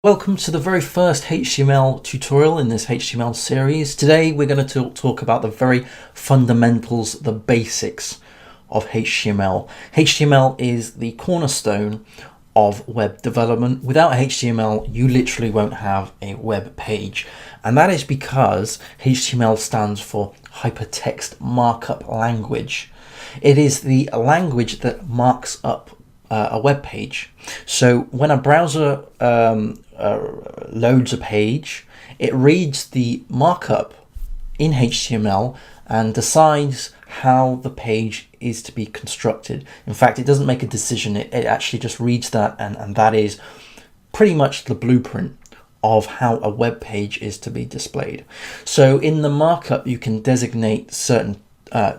Welcome to the very first HTML tutorial in this HTML series. Today we're going to talk about the very fundamentals, the basics of HTML. HTML is the cornerstone of web development. Without HTML, you literally won't have a web page. And that is because HTML stands for Hypertext Markup Language. It is the language that marks up a web page. So when a browser loads a page, it reads the markup in HTML and decides how the page is to be constructed. In fact, it doesn't make a decision, it actually just reads that, and that is pretty much the blueprint of how a web page is to be displayed. So in the markup, you can designate certain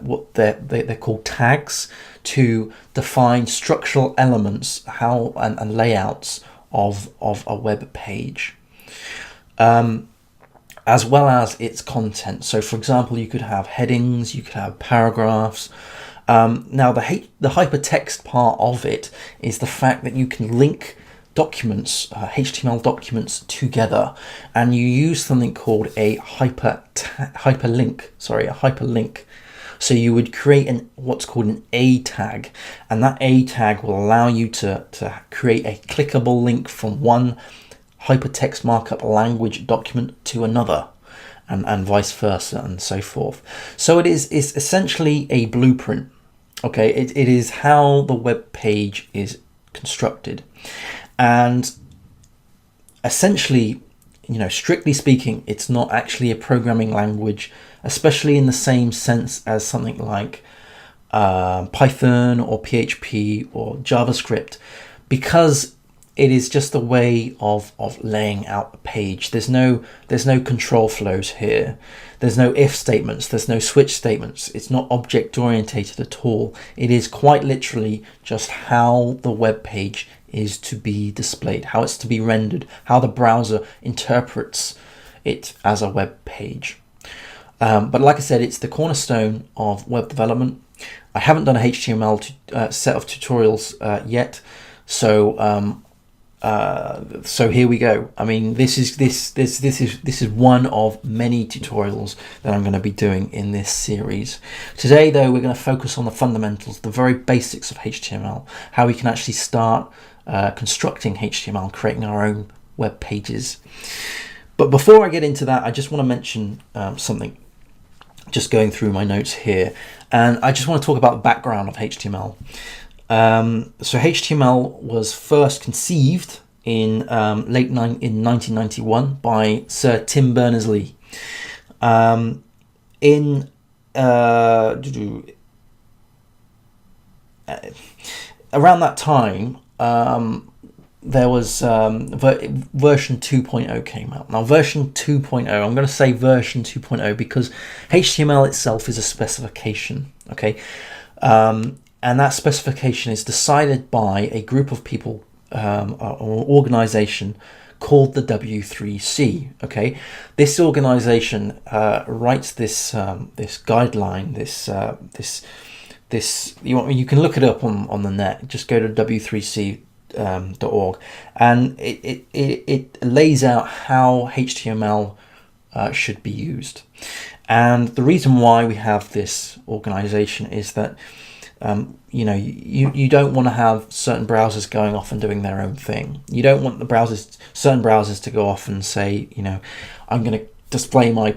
what they're called tags to define structural elements, how and layouts of a web page, as well as its content. So for example, you could have headings, you could have paragraphs. Now the hypertext part of it is the fact that you can link documents, HTML documents together, and you use something called a hyperlink. So you would create what's called an A tag, and that A tag will allow you to create a clickable link from one hypertext markup language document to another, and vice versa, and so forth. So it's essentially a blueprint. Okay, it is how the web page is constructed, and essentially, strictly speaking, it's not actually a programming language, especially in the same sense as something like Python or PHP or JavaScript, because it is just a way of laying out a page. There's no control flows here. There's no if statements. There's no switch statements. It's not object orientated at all. It is quite literally just how the web page is to be displayed, how it's to be rendered, how the browser interprets it as a web page. But like I said, it's the cornerstone of web development. I haven't done a HTML set of tutorials yet, so here we go. I mean, this is one of many tutorials that I'm going to be doing in this series. Today, though, we're going to focus on the fundamentals, the very basics of HTML, how we can actually start constructing HTML, creating our own web pages. But before I get into that, I just want to mention something. Just going through my notes here, and I just want to talk about the background of HTML. So HTML was first conceived in 1991 by Sir Tim Berners-Lee. Around that time, there was version 2.0 came out. Now version 2.0, I'm going to say version 2.0 because HTML itself is a specification, okay? And that specification is decided by a group of people, or organization called the W3C, okay? This organization writes this guideline, you can look it up on the net. Just go to W3C.org, and it lays out how HTML should be used. And the reason why we have this organization is that you don't want to have certain browsers going off and doing their own thing. You don't want certain browsers to go off and say, I'm going to display my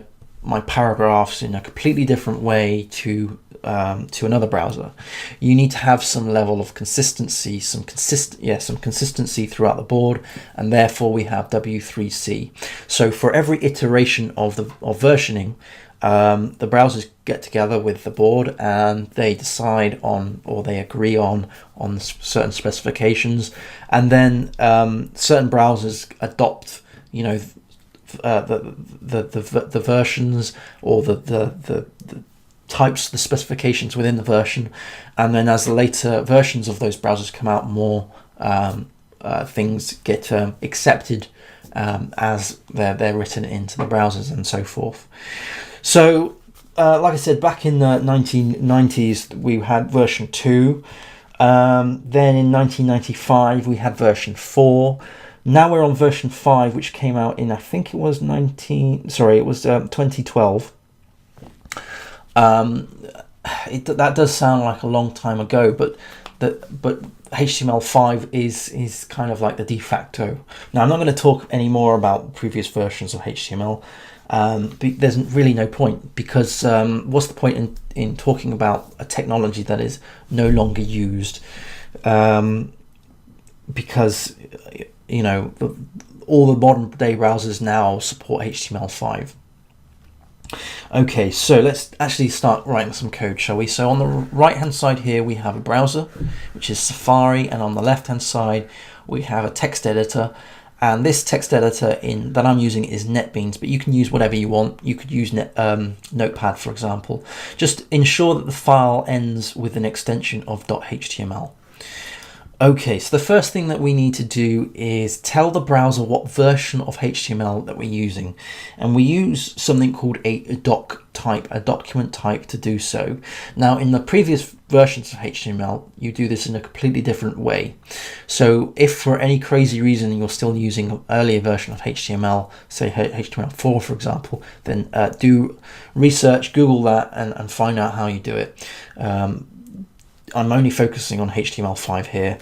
paragraphs in a completely different way to another browser. You need to have some level of consistency, some consistency throughout the board, and therefore we have W3C. So for every iteration of versioning, the browsers get together with the board and they decide on, or they agree on certain specifications, and then certain browsers adopt the versions or the types, the specifications within the version, and then as the later versions of those browsers come out, more things get accepted as they're written into the browsers and so forth. So like I said, back in the 1990s we had version 2, then in 1995 we had version 4. Now we're on version 5, which came out in, I think it was 2012. That does sound like a long time ago, but HTML5 is kind of like the de facto. Now, I'm not going to talk any more about previous versions of HTML. There's really no point, because what's the point in talking about a technology that is no longer used? Because, you know, all the modern day browsers now support HTML5. Okay, so let's actually start writing some code, shall we? So on the right hand side here we have a browser, which is Safari, and on the left hand side we have a text editor, and this text editor that I'm using is NetBeans, but you can use whatever you want. You could use Notepad, for example. Just ensure that the file ends with an extension of .html. Okay, so the first thing that we need to do is tell the browser what version of HTML that we're using. And we use something called a doc type, a document type, to do so. Now, in the previous versions of HTML, you do this in a completely different way. So if for any crazy reason you're still using an earlier version of HTML, say HTML4, for example, then do research, Google that, and find out how you do it. I'm only focusing on HTML5 here,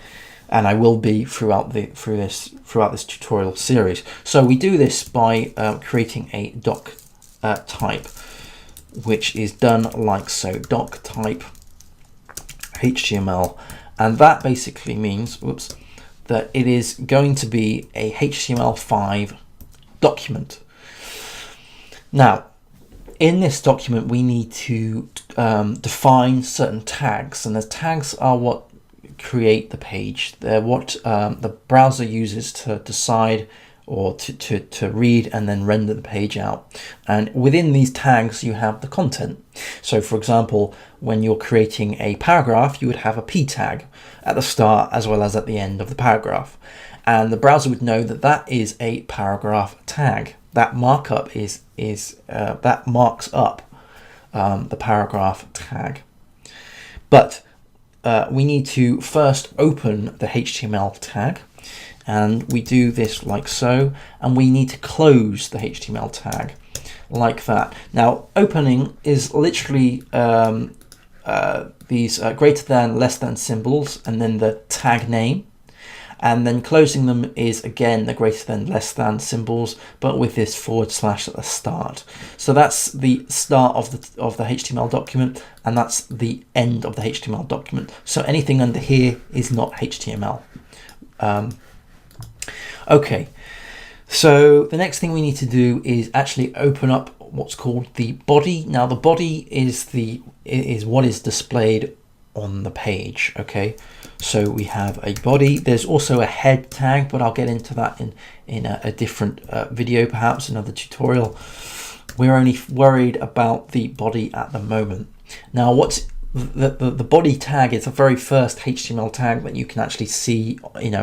and I will be throughout this tutorial series. So we do this by creating a doc type, which is done like so: doc type HTML, and that basically means, that it is going to be a HTML5 document. Now, in this document, we need to define certain tags, and the tags are what create the page. They're what the browser uses to decide or to read and then render the page out. And within these tags, you have the content. So, for example, when you're creating a paragraph, you would have a P tag at the start as well as at the end of the paragraph. And the browser would know that that is a paragraph tag. That markup that marks up the paragraph tag. But we need to first open the HTML tag, and we do this like so, and we need to close the HTML tag like that. Now, opening is literally these greater than, less than symbols, and then the tag name. And then closing them is again the greater than, less than symbols, but with this / at the start. So that's the start of the HTML document, and that's the end of the HTML document. So anything under here is not HTML. Okay, so the next thing we need to do is actually open up what's called the body. Now, the body is what is displayed on the page. Okay, so we have a body. There's also a head tag, but I'll get into that in a different video, perhaps another tutorial. We're only worried about the body at the moment. Now, what's the body tag is the very first HTML tag that you can actually see in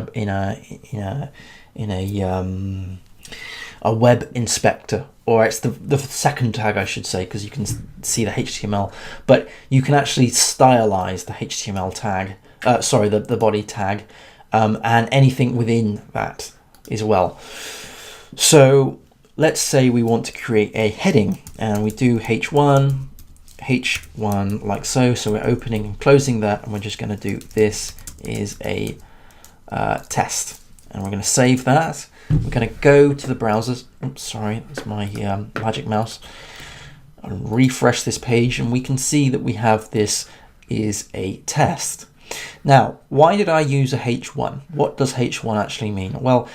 a web inspector, or it's the second tag, I should say, because you can see the HTML, but you can actually stylize the HTML tag, the body tag, and anything within that as well. So let's say we want to create a heading, and we do H1 like so. So we're opening and closing that, and we're just going to do this is a test, and we're going to save that. We're going to go to the browsers. Oops, sorry, that's my magic mouse. And refresh this page, and we can see that we have this is a test. Now, why did I use a H1? What does H1 actually mean? Well,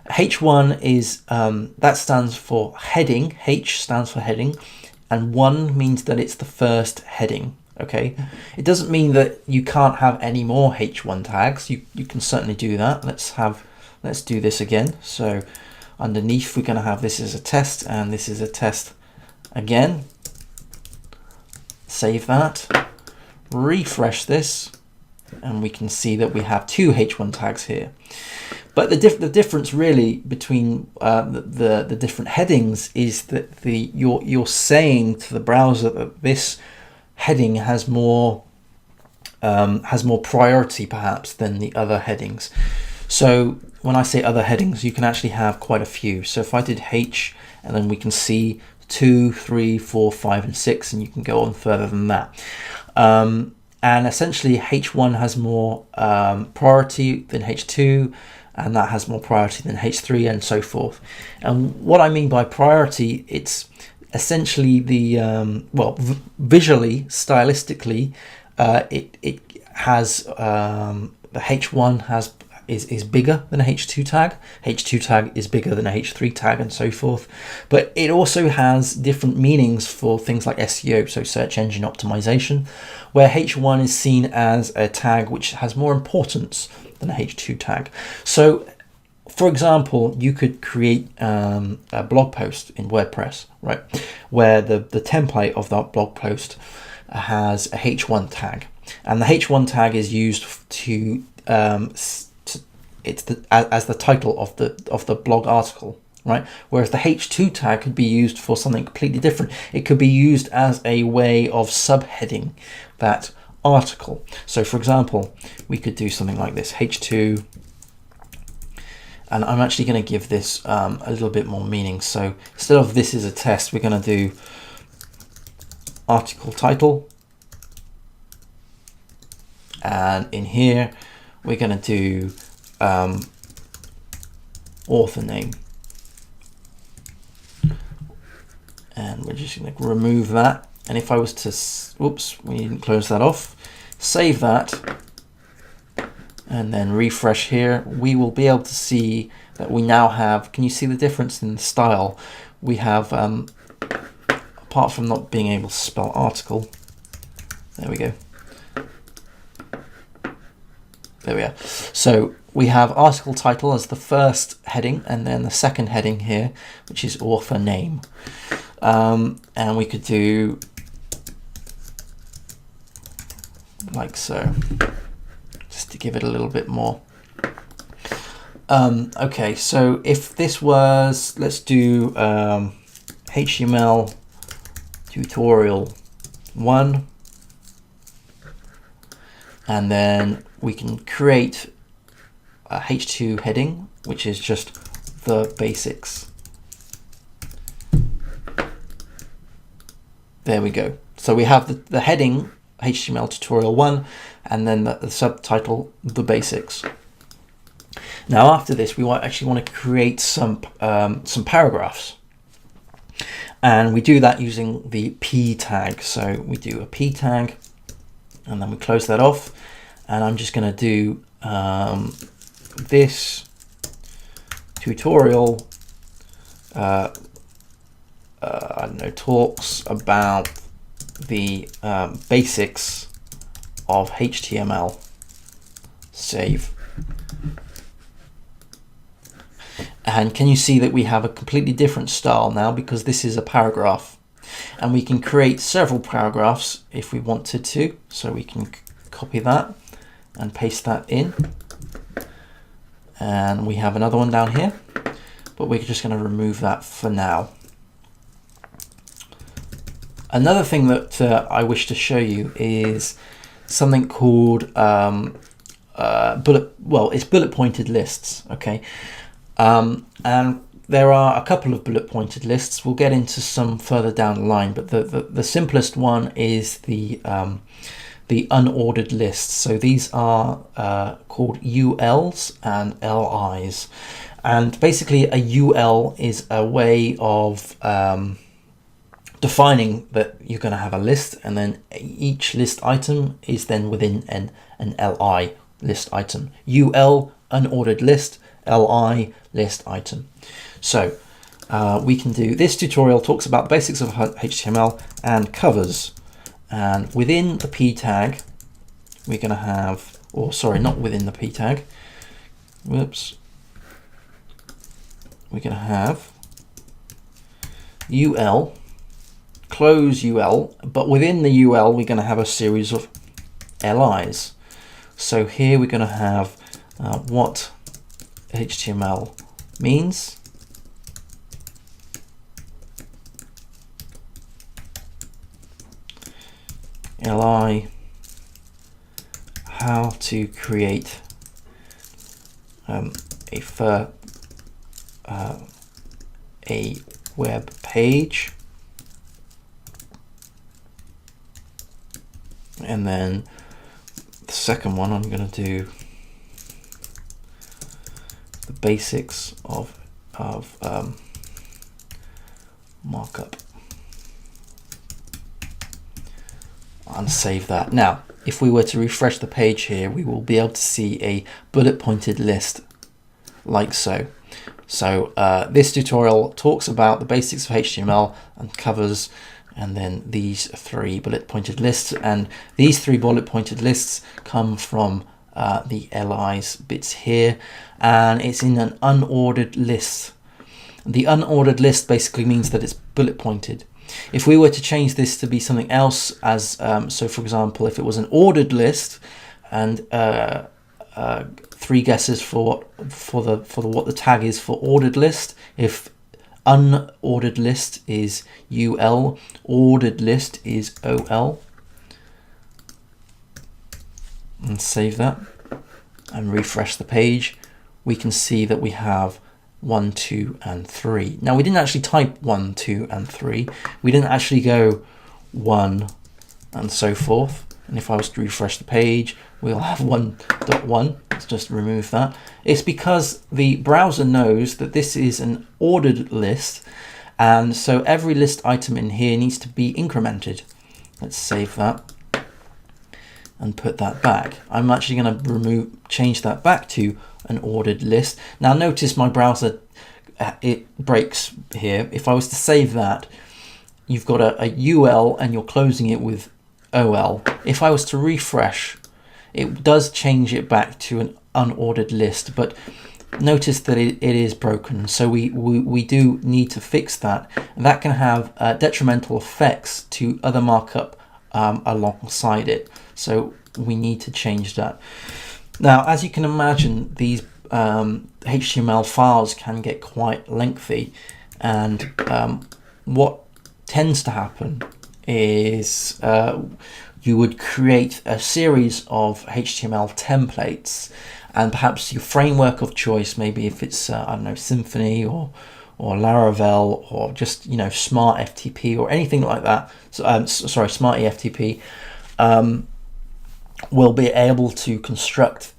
H1 is that stands for heading. H stands for heading, and 1 means that it's the first heading. Okay, it doesn't mean that you can't have any more H1 tags. You can certainly do that. Let's do this again. So underneath, we're going to have this is a test, and this is a test again. Save that, refresh this, and we can see that we have 2 H1 tags here. But the difference really between the different headings is that you're saying to the browser that this heading has more priority perhaps than the other headings. So when I say other headings, you can actually have quite a few. So if I did H, and then we can see 2, 3, 4, 5, and 6, and you can go on further than that. And essentially H1 has more priority than H2, and that has more priority than H3, and so forth. And what I mean by priority, it's essentially the visually, stylistically, it has the H1 is bigger than a H2 tag. H2 tag is bigger than a H3 tag, and so forth. But it also has different meanings for things like SEO, so search engine optimization, where H1 is seen as a tag which has more importance than a H2 tag. So for example, you could create a blog post in WordPress, right, where the template of that blog post has a H1 tag, and the H1 tag is used as the title of the blog article, right? Whereas the H2 tag could be used for something completely different. It could be used as a way of subheading that article. So for example, we could do something like this, H2, and I'm actually going to give this a little bit more meaning. So instead of this is a test, we're going to do article title, and in here we're going to do author name, and we're just going to remove that. And if I was to, whoops, we didn't close that off, save that, and then refresh here, we will be able to see that we now have, can you see the difference in the style? We have, apart from not being able to spell article, there we go. There we are. So we have article title as the first heading, and then the second heading here, which is author name. And we could do like so, just to give it a little bit more. Okay, so if this was, let's do HTML tutorial 1, and then we can create a H2 heading, which is just the basics. There we go. So we have the heading HTML tutorial 1, and then the subtitle, the basics. Now after this, we actually want to create some paragraphs, and we do that using the P tag. So we do a P tag, and then we close that off, and I'm just going to do this tutorial I don't know, talks about the basics of HTML. Save. And can you see that we have a completely different style now, because this is a paragraph, and we can create several paragraphs if we wanted to. So we can copy that and paste that in, and we have another one down here, but we're just going to remove that for now. Another thing that I wish to show you is something called it's bullet pointed lists. Okay, and there are a couple of bullet pointed lists. We'll get into some further down the line, but the simplest one is the unordered list. So these are called ULs and LIs, and basically a UL is a way of defining that you're going to have a list, and then each list item is then within an LI list item. UL, unordered list, LI, list item. So we can do, this tutorial talks about the basics of HTML and covers, and within the P tag we're going to have, or sorry, not within the P tag, whoops, we're going to have UL, close UL, but within the UL we're going to have a series of LIs. So here we're going to have what HTML means, LI, how to create a web page, and then the second one I'm going to do the basics of markup, and save that. Now if we were to refresh the page here, we will be able to see a bullet pointed list like so. So this tutorial talks about the basics of HTML and covers, and then these 3 bullet pointed lists, and these 3 bullet pointed lists come from the LIs bits here, and it's in an unordered list. The unordered list basically means that it's bullet pointed. If we were to change this to be something else, as so for example, if it was an ordered list, and 3 guesses for what the tag is for ordered list. If unordered list is UL, ordered list is OL, and save that and refresh the page, we can see that we have 1, 2, and 3. Now we didn't actually type 1, 2, and 3. We didn't actually go 1 and so forth. And if I was to refresh the page, we'll have 1.1. Let's just remove that. It's because the browser knows that this is an ordered list, and so every list item in here needs to be incremented. Let's save that and put that back. I'm actually going to change that back to an ordered list. Now notice my browser, it breaks here. If I was to save that, you've got a UL and you're closing it with OL. If I was to refresh, it does change it back to an unordered list, but notice that it is broken. So we do need to fix that. And that can have detrimental effects to other markup alongside it. So we need to change that. Now, as you can imagine, these HTML files can get quite lengthy, and what tends to happen is you would create a series of HTML templates, and perhaps your framework of choice, maybe if it's I don't know, Symfony or Laravel, or just Smart FTP or anything like that. So, sorry, Smart EFTP, will be able to construct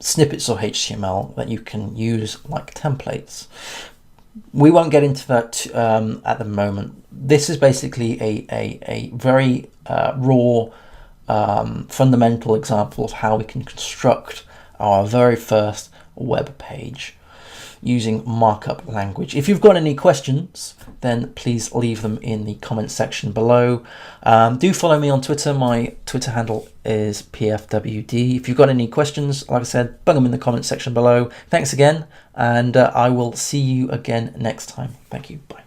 snippets of HTML that you can use like templates. We won't get into that at the moment. This is basically a very raw, fundamental example of how we can construct our very first web page using markup language. If you've got any questions, then please leave them in the comment section below. Do follow me on Twitter. My Twitter handle is PFWD. If you've got any questions, like I said, bung them in the comment section below. Thanks again, and I will see you again next time. Thank you. Bye.